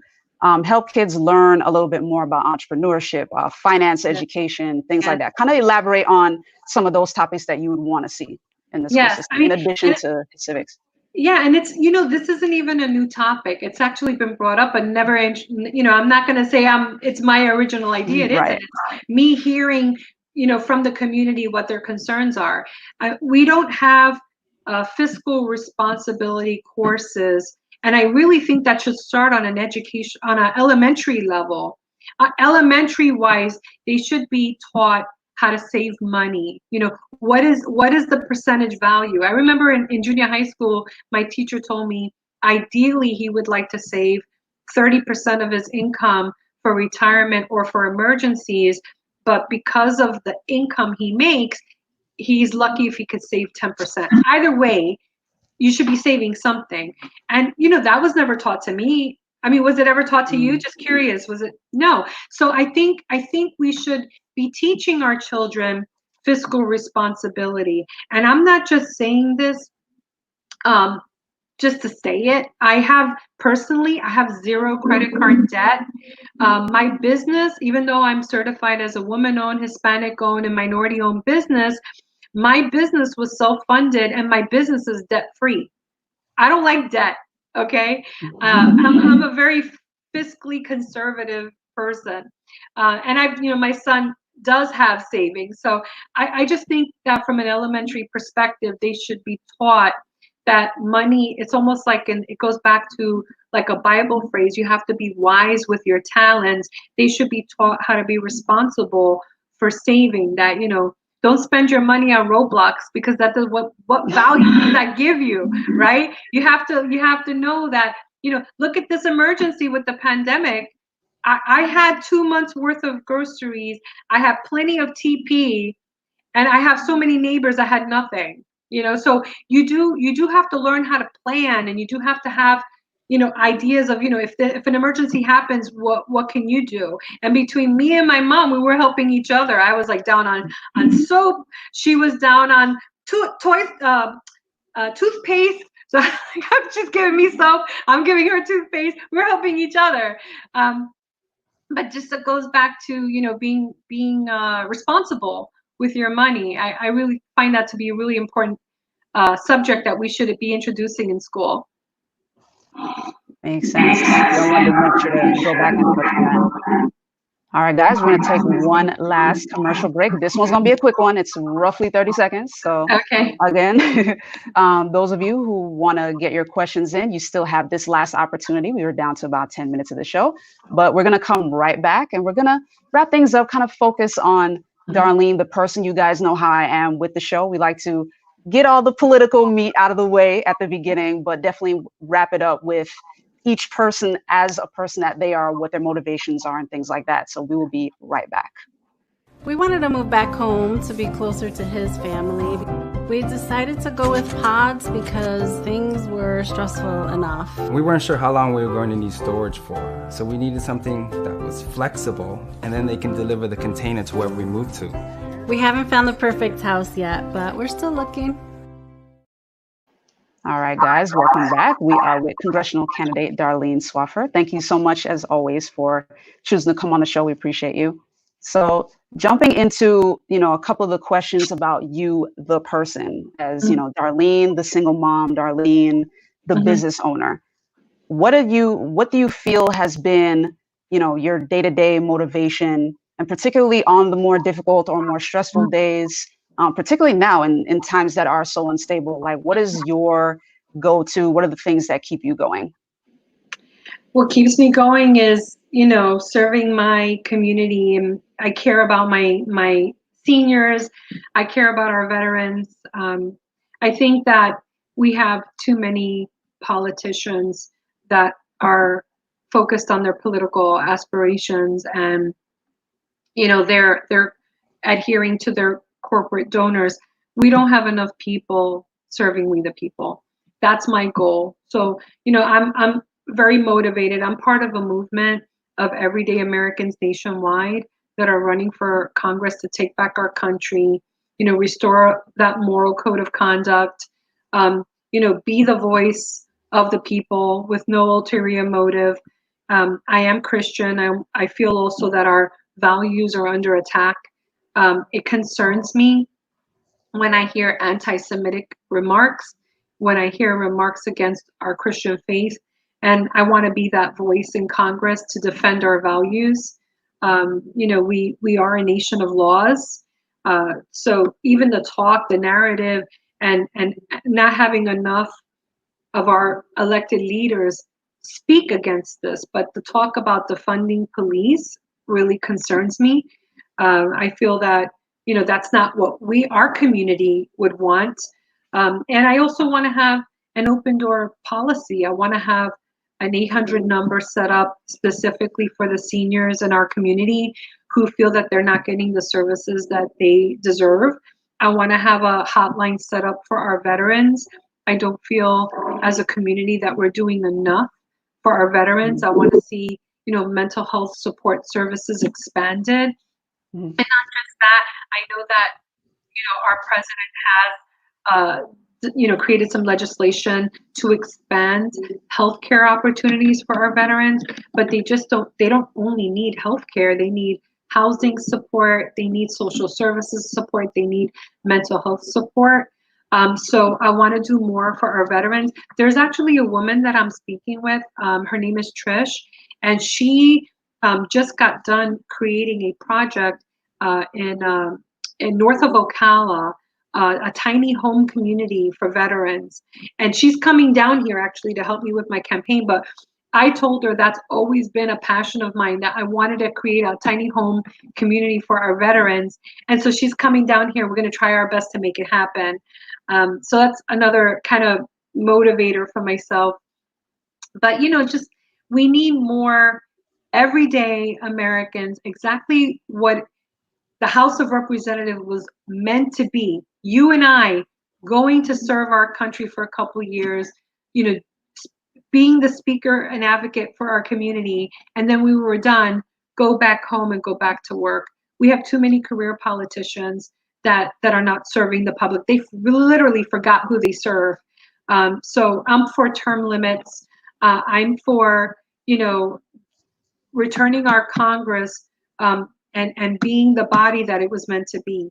A: help kids learn a little bit more about entrepreneurship, finance education, things like that. Kind of elaborate on some of those topics that you would want to see in the school system, in addition to civics.
B: Yeah, and it's, this isn't even a new topic. It's actually been brought up, and never, I'm not going to say it's my original idea. It isn't. It's me hearing, from the community what their concerns are. We don't have fiscal responsibility courses, and I really think that should start on an elementary level. Elementary wise, they should be taught how to save money. What is the percentage value? I remember in junior high school, my teacher told me ideally he would like to save 30% of his income for retirement or for emergencies, but because of the income he makes, he's lucky if he could save 10%. Either way, you should be saving something. And that was never taught to me. I mean, was it ever taught to you? Just curious. Was it? No. So I think we should be teaching our children fiscal responsibility. And I'm not just saying this just to say it. I have 0 credit card debt. My business, even though I'm certified as a woman-owned, Hispanic-owned, and minority-owned business, my business was self-funded, and my business is debt-free. I don't like debt. Okay, I'm a very fiscally conservative person, and my son does have savings. So I just think that from an elementary perspective, they should be taught that money. It's almost like it goes back to like a Bible phrase. You have to be wise with your talents. They should be taught how to be responsible for saving. That don't spend your money on Roblox, because that does what value does that give you, right? You have to know that, look at this emergency with the pandemic. I had 2 months worth of groceries. I have plenty of TP, and I have so many neighbors that had nothing, so you do have to learn how to plan, and you do have to have ideas of, if an emergency happens, what can you do? And between me and my mom, we were helping each other. I was like down on soap. She was down on toothpaste. So she's giving me soap. I'm giving her toothpaste. We're helping each other. But just it goes back to, being responsible with your money. I really find that to be a really important subject that we should be introducing in school.
A: Makes sense. I wanted to make sure to go back and touch on that. All right, guys, we're going to take one last commercial break. This one's going to be a quick one. It's roughly 30 seconds. So again, those of you who want to get your questions in, you still have this last opportunity. We were down to about 10 minutes of the show, but we're going to come right back, and we're going to wrap things up, kind of focus on Darlene, the person. You guys know how I am with the show. We like to get all the political meat out of the way at the beginning, but definitely wrap it up with each person as a person that they are, what their motivations are, and things like that. So we will be right back.
E: We wanted to move back home to be closer to his family. We decided to go with pods because things were stressful enough.
F: We weren't sure how long we were going to need storage for, so we needed something that was flexible, and then they can deliver the container to wherever we move to.
E: We haven't found the perfect house yet, but we're still looking.
A: All right, guys, welcome back. We are with congressional candidate Darlene Swaffar. Thank you so much, as always, for choosing to come on the show. We appreciate you. So jumping into, a couple of the questions about you, the person, as, Darlene, the single mom, Darlene, the business owner. What do you feel has been, your day-to-day motivation, and particularly on the more difficult or more stressful days, particularly now in times that are so unstable? Like, what is your go-to? What are the things that keep you going?
B: What keeps me going is serving my community, and I care about my seniors. I care about our veterans. I think that we have too many politicians that are focused on their political aspirations, and they're adhering to their corporate donors. We don't have enough people serving we the people. That's my goal. So I'm very motivated. I'm part of a movement of everyday Americans nationwide that are running for Congress to take back our country, restore that moral code of conduct, be the voice of the people with no ulterior motive. I am Christian. I feel also that our values are under attack. It concerns me when I hear anti-Semitic remarks, when I hear remarks against our Christian faith, and I want to be that voice in Congress to defend our values. We are a nation of laws. So even the talk, the narrative, and not having enough of our elected leaders speak against this, but the talk about defunding police really concerns me. I feel that that's not what our community would want, and I also want to have an open door policy. I want to have an 800 number set up specifically for the seniors in our community who feel that they're not getting the services that they deserve. I want to have a hotline set up for our veterans. I don't feel as a community that we're doing enough for our veterans. I want to see, mental health support services expanded. And not just that, I know that, our president has, created some legislation to expand healthcare opportunities for our veterans, but they don't only need healthcare, they need housing support, they need social services support, they need mental health support. So I want to do more for our veterans. There's actually a woman that I'm speaking with. Her name is Trish, and she just got done creating a project in north of Ocala, a tiny home community for veterans. And she's coming down here actually to help me with my campaign. But I told her that's always been a passion of mine, that I wanted to create a tiny home community for our veterans. And so she's coming down here. We're going to try our best to make it happen. So that's another kind of motivator for myself. But, just we need more everyday Americans, exactly what the House of Representatives was meant to be. You and I going to serve our country for a couple of years, being the speaker and advocate for our community, and then we were done, go back home and go back to work. We have too many career politicians that are not serving the public. They literally forgot who they serve. So I'm for term limits. I'm for, returning our Congress and being the body that it was meant to be.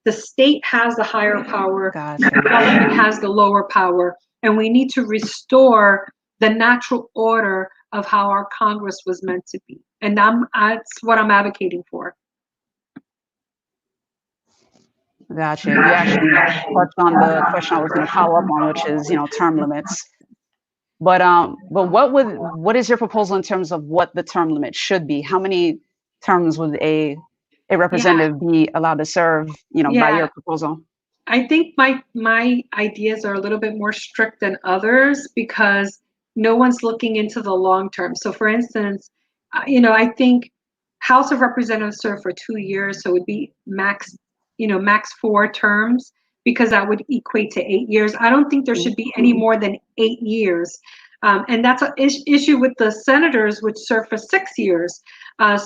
B: The state has the higher power,
A: Gotcha.
B: the government has the lower power, and we need to restore the natural order of how our Congress was meant to be. And that's what I'm advocating for.
A: Gotcha. You actually touched on the question I was going to follow up on, which is, term limits. But what is your proposal in terms of what the term limit should be? How many terms would a representative be allowed to serve, by your proposal?
B: I think my ideas are a little bit more strict than others because no one's looking into the long term. So for instance, I think House of Representatives serve for 2 years, so it would be max 4 terms, because that would equate to 8 years. I don't think there should be any more than 8 years. And that's an issue with the senators, which serve for 6 years.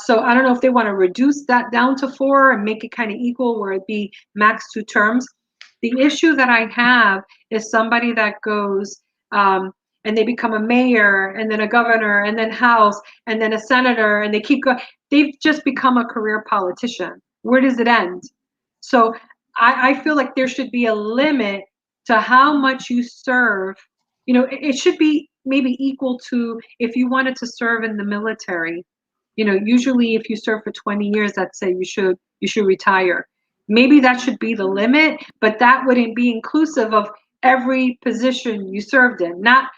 B: So I don't know if they want to reduce that down to 4 and make it kind of equal, where it'd be max 2 terms. The issue that I have is somebody that goes and they become a mayor and then a governor and then House and then a senator, and they keep going. They've just become a career politician. Where does it end? So I feel like there should be a limit to how much you serve. It should be maybe equal to if you wanted to serve in the military. Usually if you serve for 20 years, that's say you should retire. Maybe that should be the limit, but that wouldn't be inclusive of every position you served in. Not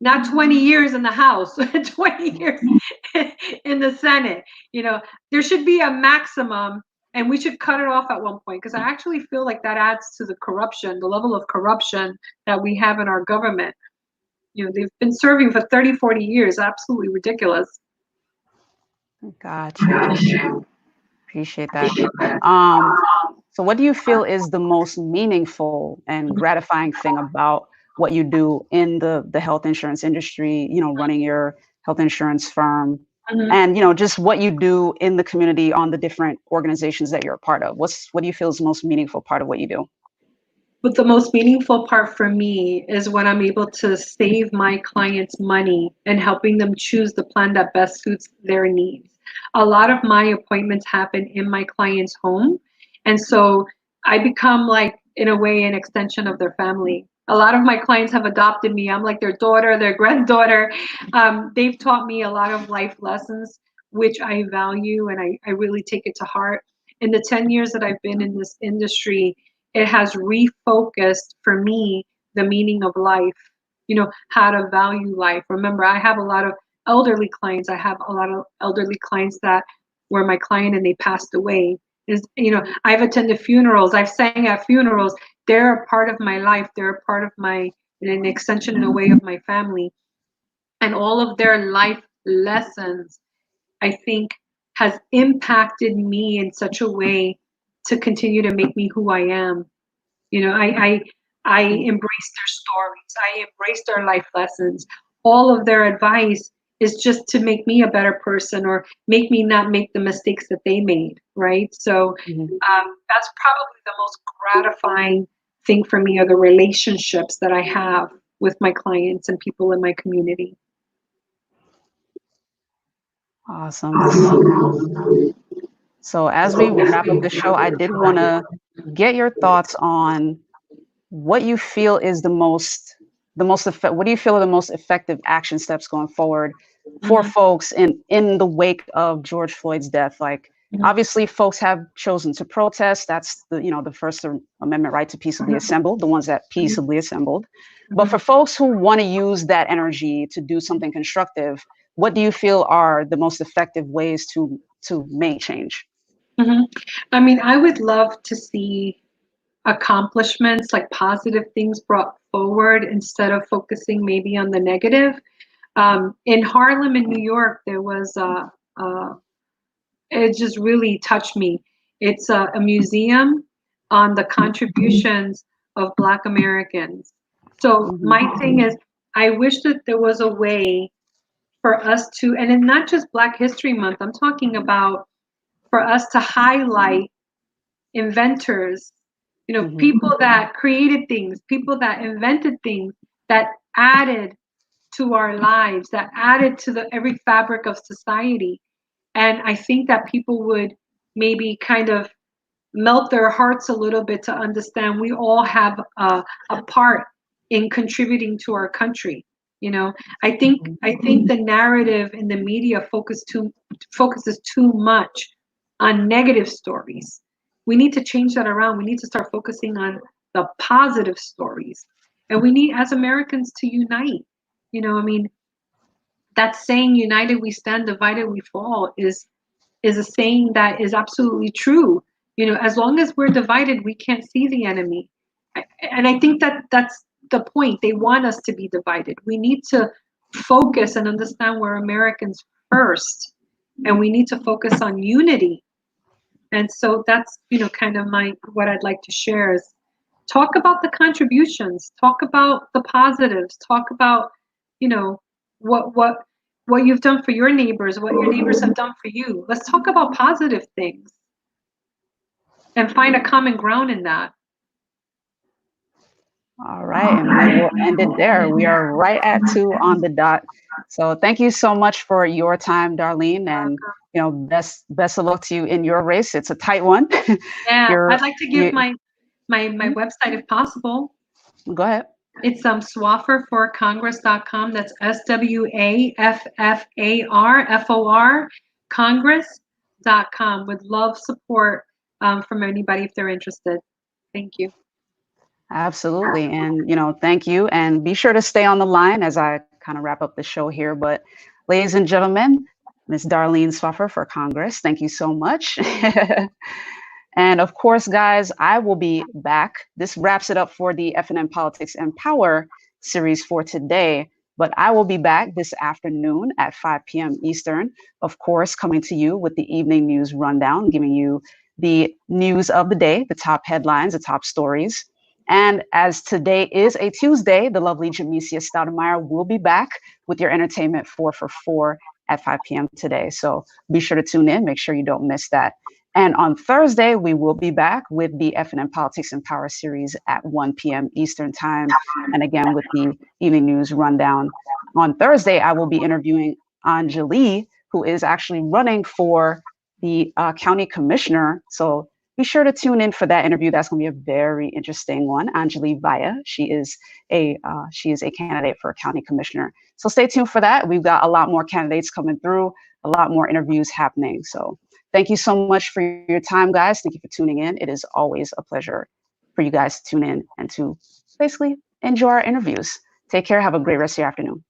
B: not 20 years in the House, 20 years in the Senate. There should be a maximum, and we should cut it off at one point, because I actually feel like that adds to the corruption, the level of corruption that we have in our government. They've been serving for 30, 40 years. Absolutely ridiculous.
A: Gotcha. Appreciate that. So what do you feel is the most meaningful and gratifying thing about what you do in the health insurance industry, running your health insurance firm, and, just what you do in the community on the different organizations that you're a part of? What do you feel is the most meaningful part of what you do?
B: But the most meaningful part for me is when I'm able to save my clients money and helping them choose the plan that best suits their needs. A lot of my appointments happen in my client's home. And so I become, like, in a way, an extension of their family. A lot of my clients have adopted me. I'm like their daughter, their granddaughter. They've taught me a lot of life lessons, which I value, and I really take it to heart. In the 10 years that I've been in this industry, it has refocused for me the meaning of life, how to value life. Remember, I have a lot of elderly clients. I have a lot of elderly clients that were my client and they passed away. I've attended funerals. I've sang at funerals. They're a part of my life. They're a part of an extension in a way of my family. And all of their life lessons, I think, has impacted me in such a way to continue to make me who I am. I embrace their stories. I embrace their life lessons. All of their advice is just to make me a better person, or make me not make the mistakes that they made, right? So that's probably the most gratifying thing for me, are the relationships that I have with my clients and people in my community.
A: Awesome. So as we wrap up the show, I did want to get your thoughts on what you feel is what do you feel are the most effective action steps going forward for folks in the wake of George Floyd's death? Like, obviously, folks have chosen to protest. That's the First Amendment right to peaceably assemble, the ones that peaceably assembled. But for folks who want to use that energy to do something constructive, what do you feel are the most effective ways to make change?
B: I mean, I would love to see accomplishments, like positive things brought forward, instead of focusing maybe on the negative. In Harlem, in New York, there was it just really touched me. It's a museum on the contributions of Black Americans. So my thing is, I wish that there was a way for us to, and it's not just Black History Month, I'm talking about for us to highlight inventors, people that created things, people that invented things, that added to our lives, that added to every fabric of society. And I think that people would maybe kind of melt their hearts a little bit to understand we all have a part in contributing to our country. I think the narrative in the media focuses too much on negative stories. We need to change that around. We need to start focusing on the positive stories. And we need, as Americans, to unite. That saying, united we stand, divided we fall, is a saying that is absolutely true. As long as we're divided, we can't see the enemy. And I think that's the point. They want us to be divided. We need to focus and understand we're Americans first, and we need to focus on unity. And so that's, kind of what I'd like to share is talk about the contributions, talk about the positives, talk about, what you've done for your neighbors, what your neighbors have done for you. Let's talk about positive things and find a common ground in that.
A: All right, and we will end it there. We are right at 2 on the dot. So thank you so much for your time, Darlene, and best of luck to you in your race. It's a tight one.
B: Yeah, I'd like to give my website if possible.
A: Go ahead.
B: It's swaffarforcongress.com. That's SWAFFARFOR Congress.com. Would love support from anybody if they're interested. Thank you.
A: Absolutely. And, thank you. And be sure to stay on the line as I kind of wrap up the show here. But ladies and gentlemen, Ms. Darlene Swaffar for Congress, thank you so much. And of course, guys, I will be back. This wraps it up for the FNN Politics and Power series for today. But I will be back this afternoon at 5 p.m. Eastern, of course, coming to you with the evening news rundown, giving you the news of the day, the top headlines, the top stories. And as today is a Tuesday, the lovely Jamesia Stoudemire will be back with your entertainment 4 for 4 at 5 p.m. today. So be sure to tune in, make sure you don't miss that. And on Thursday, we will be back with the FNN Politics and Power series at 1 p.m. Eastern time. And again, with the evening news rundown. On Thursday, I will be interviewing Anjali, who is actually running for the county commissioner. So be sure to tune in for that interview. That's going to be a very interesting one. Anjali Vaya, she is a candidate for county commissioner. So stay tuned for that. We've got a lot more candidates coming through, a lot more interviews happening. So thank you so much for your time, guys. Thank you for tuning in. It is always a pleasure for you guys to tune in and to basically enjoy our interviews. Take care. Have a great rest of your afternoon.